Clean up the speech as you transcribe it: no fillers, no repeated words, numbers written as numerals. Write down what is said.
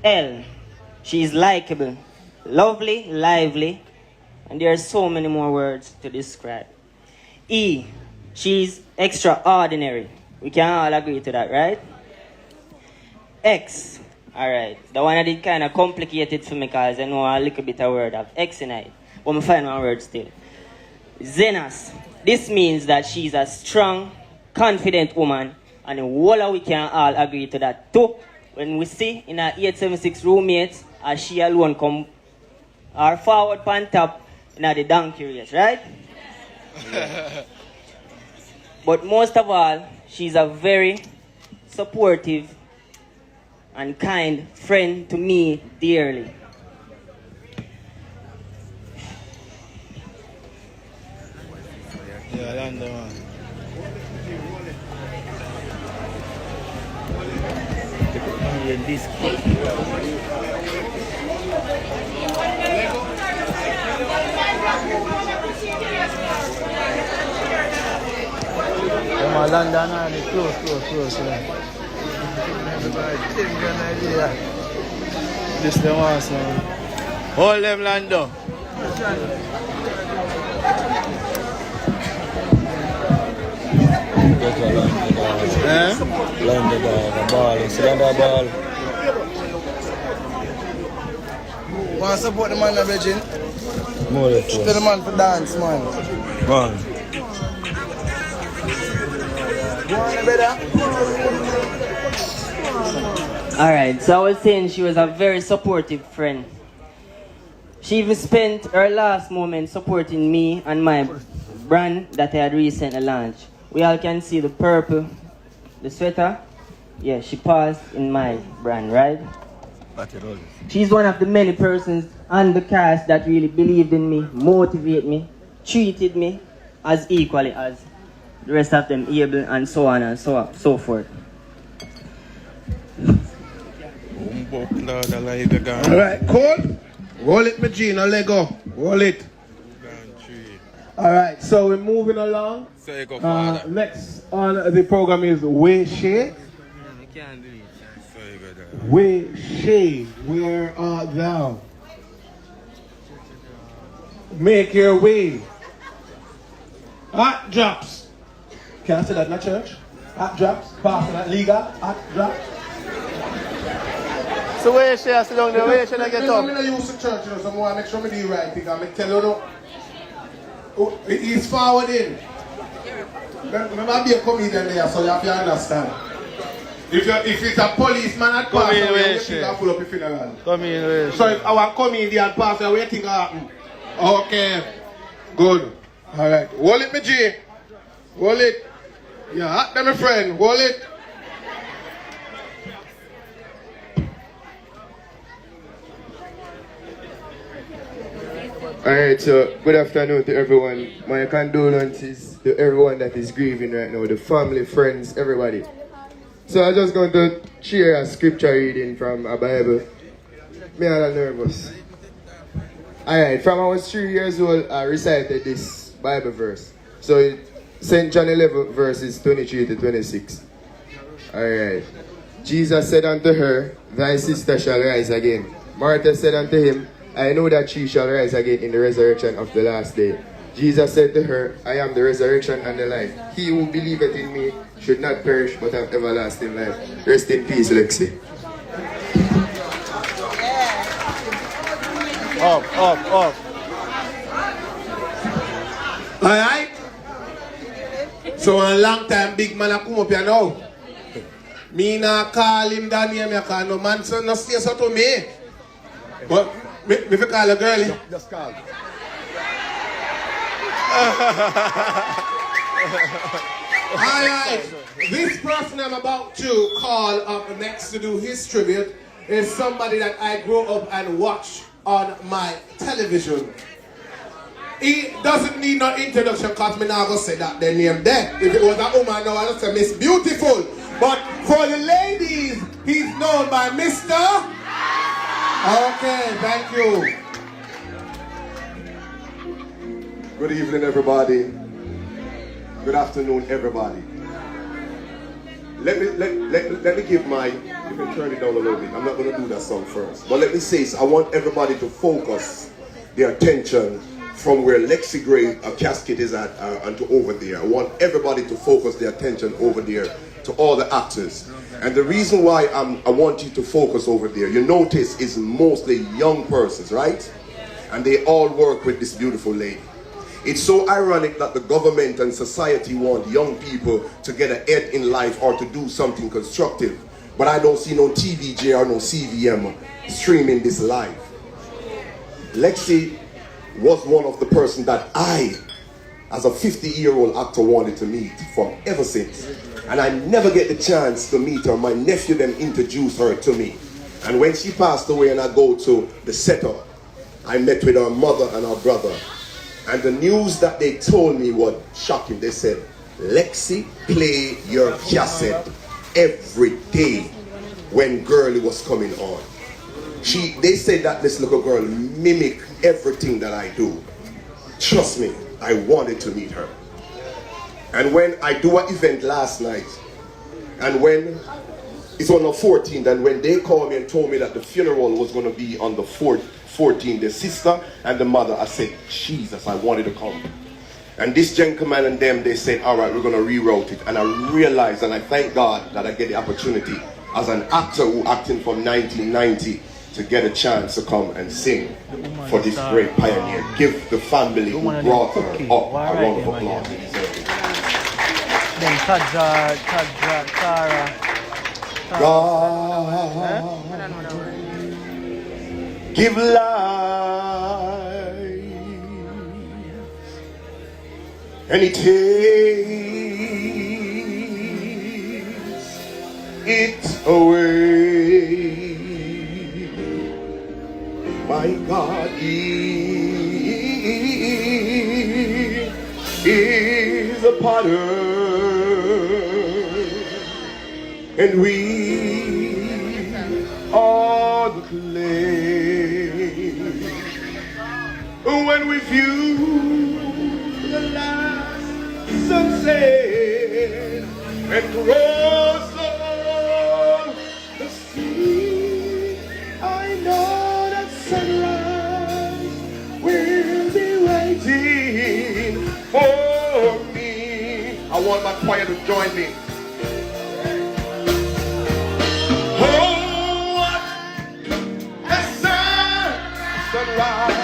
L. She is likable, lovely, lively, and there are so many more words to describe. E. She's extraordinary. We can all agree to that, right? X. Alright. The one that did kind of complicated for me because I know a little bit of word of X in it. But I find one word still. Zenas. This means that she's a strong, confident woman, and the whole of we can all agree to that too. When we see in our 876 roommates, as she alone come our forward pan top in the donkey race, right? Yeah. But most of all, she's a very supportive and kind friend to me dearly. Yeah, Lando, man. This. Come on, London, close. This the one, son. Hold them, Lando. Lando the ball, Lando ball. Want to support the man, Virgin? More Tell the man for dance, man. Go on. Go on, better. Alright, so I was saying she was a very supportive friend. She even spent her last moment supporting me and my brand that I had recently launched. We all can see the purple, the sweater. Yeah, she paused in my brand, right? She's one of the many persons on the cast that really believed in me, motivated me, treated me as equally as the rest of them able, and so on and so forth. Alright, cool. Roll it, Magina, Lego. Roll it. Alright, so we're moving along. Next on the program is Way Shay. Way Shay, where art thou? Make your way. Hot drops. Can I say that in a church? Hot drops. Passing that legal. Hot drops. So where should I sit down there? Where should I get up? I'm going to use the church, you know, so I want to make sure I do the right thing. I'm going to tell you, no, he's forwarding. Remember, I'll be a comedian there, so you have to understand. If it's a policeman at pass, you think I'll pull up a funeral. Come in, so if our comedian pass, what do you think will happen? Okay, good. Alright, hold it, my G. Hold it. Yeah, hot them, my friend. Hold it. Alright, so good afternoon to everyone. My condolences to everyone that is grieving right now, the family, friends, everybody. So I'm just going to share a scripture reading from a Bible. Me a little nervous. Alright, from I was 3 years old, I recited this Bible verse. So St. John 11 verses 23 to 26. Alright. Jesus said unto her, thy sister shall rise again. Martha said unto him, I know that she shall rise again in the resurrection of the last day. Jesus said to her, I am the resurrection and the life. He who believeth in me should not perish but have everlasting life. Rest in peace, Lexi. Up. Alright? So a long time big man a come up here now. Me not call him that name, because no man so no say so to me. But me fi call a girl. Just call. Alright, this person I'm about to call up next to do his tribute is somebody that I grew up and watched on my television. He doesn't need no introduction because me not gonna say that the name there. If it was a woman now, I would say Miss Beautiful. But for the ladies, he's known by Mr. Okay, thank you. Good evening, everybody. Good afternoon, everybody. Let me give my You can turn it down a little bit. I'm not going to do that song first. But let me say, I want everybody to focus their attention from where Lexi Gray casket is at and to over there. I want everybody to focus their attention over there to all the actors. And the reason why I want you to focus over there, you notice, is mostly young persons, right? And they all work with this beautiful lady. It's so ironic that the government and society want young people to get ahead in life or to do something constructive. But I don't see no TVJ or no CVM streaming this live. Lexi was one of the person that I, as a 50-year-old actor, wanted to meet from ever since. And I never get the chance to meet her. My nephew then introduced her to me. And when she passed away and I go to the setup, I met with her mother and her brother. And the news that they told me was shocking. They said, Lexi, play your cassette every day when Girlie was coming on. They said that this little girl mimicked everything that I do. Trust me, I wanted to meet her. And when I do an event last night, and when it's on the 14th, and when they called me and told me that the funeral was going to be on the 14th, the sister and the mother, I said, Jesus, I wanted to come. And this gentleman and them, they said, all right, we're going to reroute it. And I realized, and I thank God that I get the opportunity as an actor who acting from 1990 to get a chance to come and sing for this great pioneer. Give the family who brought her up a round of applause. God, give life, and He takes it away. My God is a potter, and we are the clay. When we view the last sunset and cross on the sea, I know that sunrise will be waiting for me. I want my choir to join me. Sunrise.